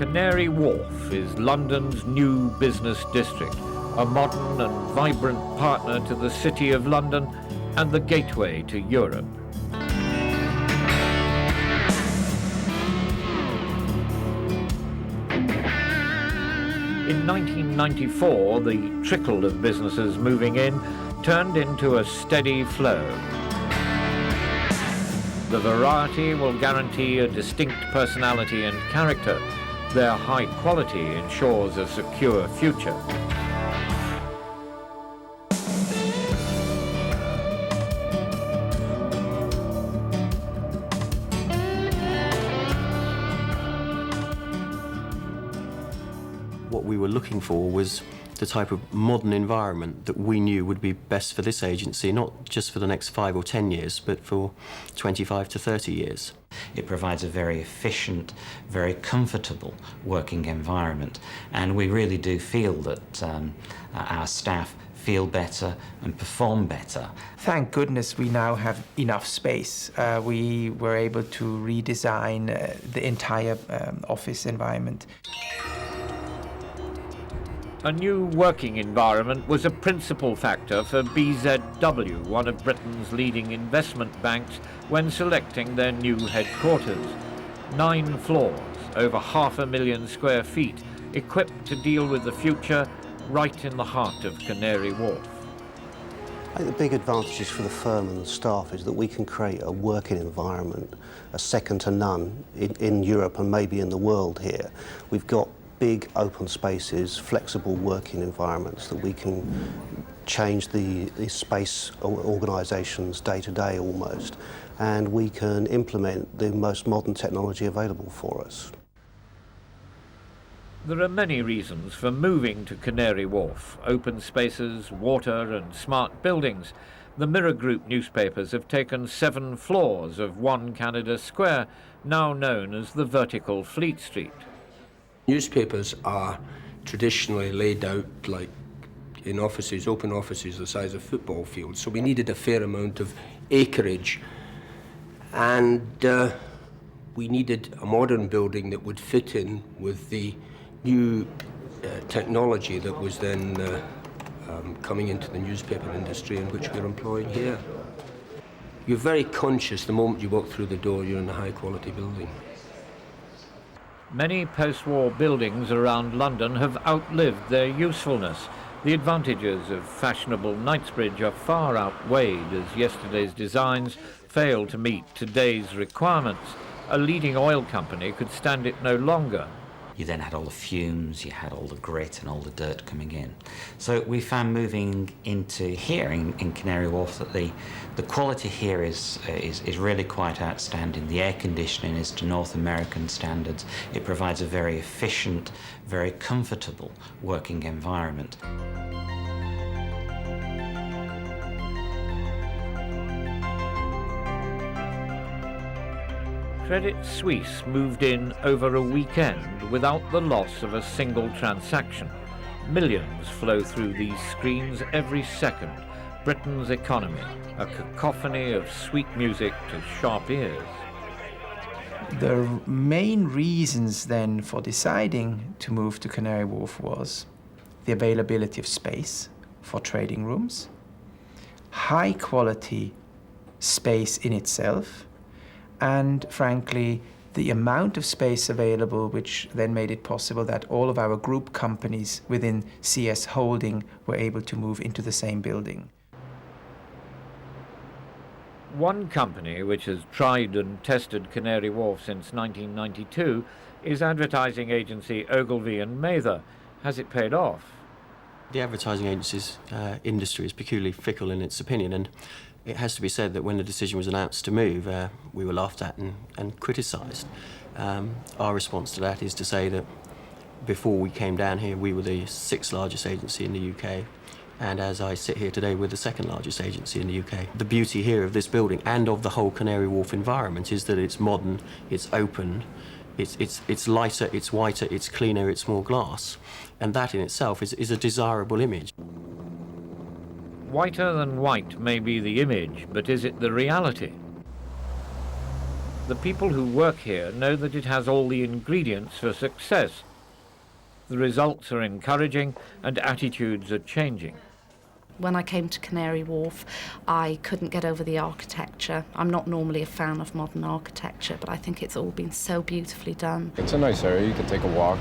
Canary Wharf is London's new business district, a modern and vibrant partner to the City of London and the gateway to Europe. In 1994, the trickle of businesses moving in turned into a steady flow. The variety will guarantee a distinct personality and character. Their high quality ensures a secure future. What we were looking for was the type of modern environment that we knew would be best for this agency, not just for the next 5 or 10 years, but for 25 to 30 years. It provides a very efficient, very comfortable working environment, and we really do feel that our staff feel better and perform better. Thank goodness we now have enough space. We were able to redesign the entire office environment. A new working environment was a principal factor for BZW, one of Britain's leading investment banks, when selecting their new headquarters. 9 floors, over 500,000 square feet, equipped to deal with the future right in the heart of Canary Wharf. I think the big advantages for the firm and the staff is that we can create a working environment, a second to none in Europe and maybe in the world here. We've got big open spaces, flexible working environments that we can change the space organisations day to day almost, and we can implement the most modern technology available for us. There are many reasons for moving to Canary Wharf: open spaces, water and smart buildings. The Mirror Group newspapers have taken 7 floors of 1 Canada Square, now known as the vertical Fleet Street. Newspapers are traditionally laid out like in offices, open offices the size of football fields, so we needed a fair amount of acreage, and we needed a modern building that would fit in with the new technology that was then coming into the newspaper industry, in which we're employing here. You're very conscious the moment you walk through the door you're in a high quality building. Many post-war buildings around London have outlived their usefulness. The advantages of fashionable Knightsbridge are far outweighed as yesterday's designs fail to meet today's requirements. A leading oil company could stand it no longer. You then had all the fumes, you had all the grit and all the dirt coming in. So we found moving into here in Canary Wharf that the quality here is really quite outstanding. The air conditioning is to North American standards. It provides a very efficient, very comfortable working environment. Credit Suisse moved in over a weekend without the loss of a single transaction. Millions flow through these screens every second. Britain's economy, a cacophony of sweet music to sharp ears. The main reasons then for deciding to move to Canary Wharf was the availability of space for trading rooms, high quality space in itself, and frankly, the amount of space available, which then made it possible that all of our group companies within CS Holding were able to move into the same building. One company which has tried and tested Canary Wharf since 1992 is advertising agency Ogilvy and Mather. Has it paid off? The advertising agencies industry is peculiarly fickle in its opinion, and it has to be said that when the decision was announced to move, we were laughed at and criticised. Our response to that is to say that before we came down here, we were the 6th largest agency in the UK, and as I sit here today, we're the 2nd largest agency in the UK. The beauty here of this building and of the whole Canary Wharf environment is that it's modern, it's open, it's lighter, it's whiter, it's cleaner, it's more glass, and that in itself is a desirable image. Whiter than white may be the image, but is it the reality? the people who work here know that it has all the ingredients for success. The results are encouraging and attitudes are changing. When I came to Canary Wharf, I couldn't get over the architecture. I'm not normally a fan of modern architecture, but I think it's all been so beautifully done. It's a nice area. You can take a walk,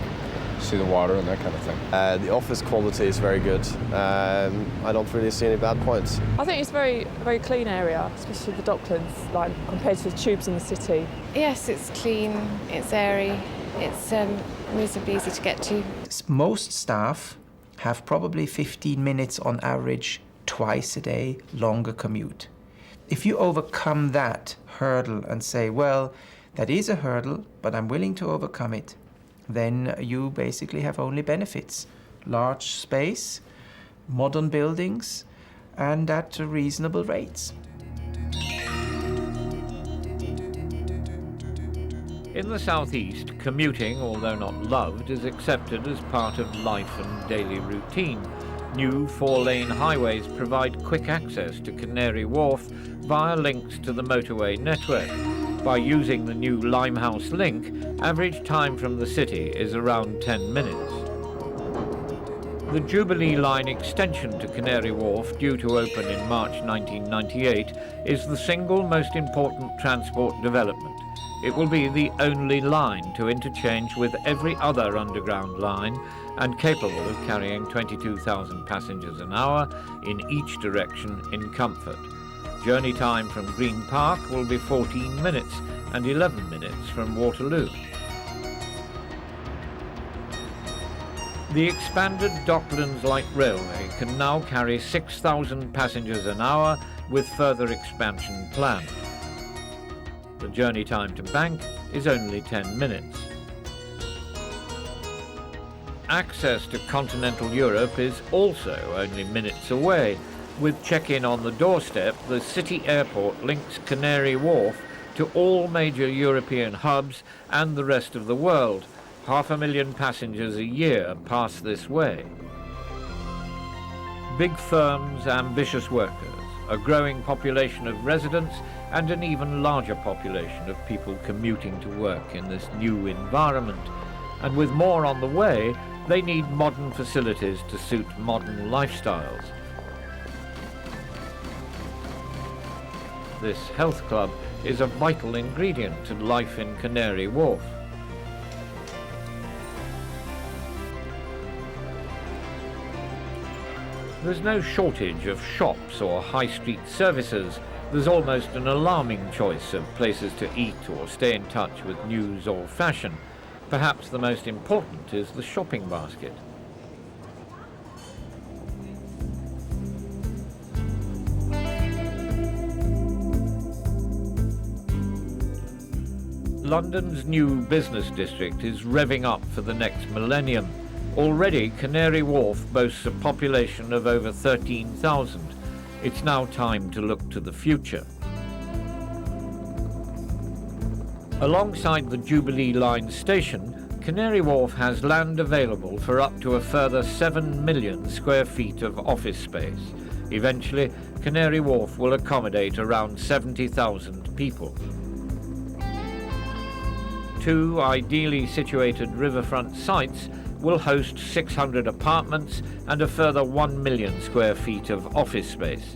see the water and that kind of thing. The office quality is very good. I don't really see any bad points. I think it's a very clean area, especially the Docklands line compared to the tubes in the city. Yes, it's clean, it's airy, it's reasonably easy to get to. Most staff have probably 15 minutes on average twice a day longer commute. If you overcome that hurdle and say, well, that is a hurdle, but I'm willing to overcome it, then you basically have only benefits. Large space, modern buildings, and at reasonable rates. In the southeast, commuting, although not loved, is accepted as part of life and daily routine. New 4-lane highways provide quick access to Canary Wharf via links to the motorway network. By using the new Limehouse link, average time from the city is around 10 minutes. The Jubilee Line extension to Canary Wharf, due to open in March 1998, is the single most important transport development. It will be the only line to interchange with every other underground line and capable of carrying 22,000 passengers an hour in each direction in comfort. Journey time from Green Park will be 14 minutes and 11 minutes from Waterloo. The expanded Docklands Light Railway can now carry 6,000 passengers an hour with further expansion planned. The journey time to Bank is only 10 minutes. Access to continental Europe is also only minutes away. With check-in on the doorstep, the city airport links Canary Wharf to all major European hubs and the rest of the world. 500,000 passengers a year pass this way. Big firms, ambitious workers, a growing population of residents, and an even larger population of people commuting to work in this new environment. And with more on the way, they need modern facilities to suit modern lifestyles. This health club is a vital ingredient to life in Canary Wharf. There's no shortage of shops or high street services. There's almost an alarming choice of places to eat or stay in touch with news or fashion. Perhaps the most important is the shopping basket. London's new business district is revving up for the next millennium. Already, Canary Wharf boasts a population of over 13,000. It's now time to look to the future. Alongside the Jubilee Line station, Canary Wharf has land available for up to a further 7 million square feet of office space. Eventually, Canary Wharf will accommodate around 70,000 people. 2 ideally situated riverfront sites will host 600 apartments and a further 1 million square feet of office space.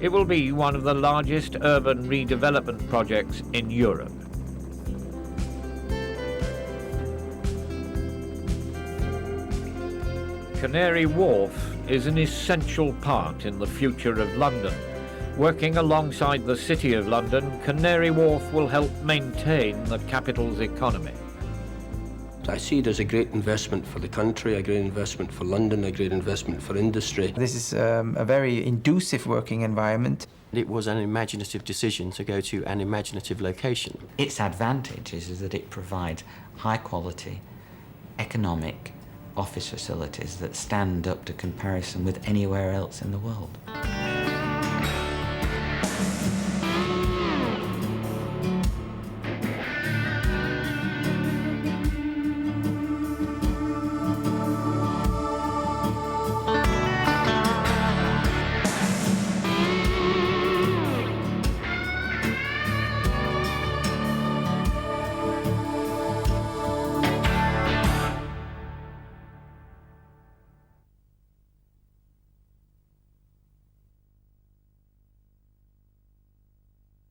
It will be one of the largest urban redevelopment projects in Europe. Canary Wharf is an essential part in the future of London. Working alongside the City of London, Canary Wharf will help maintain the capital's economy. I see it as a great investment for the country, a great investment for London, a great investment for industry. This is a very inducive working environment. It was an imaginative decision to go to an imaginative location. Its advantage is that it provides high quality, economic office facilities that stand up to comparison with anywhere else in the world.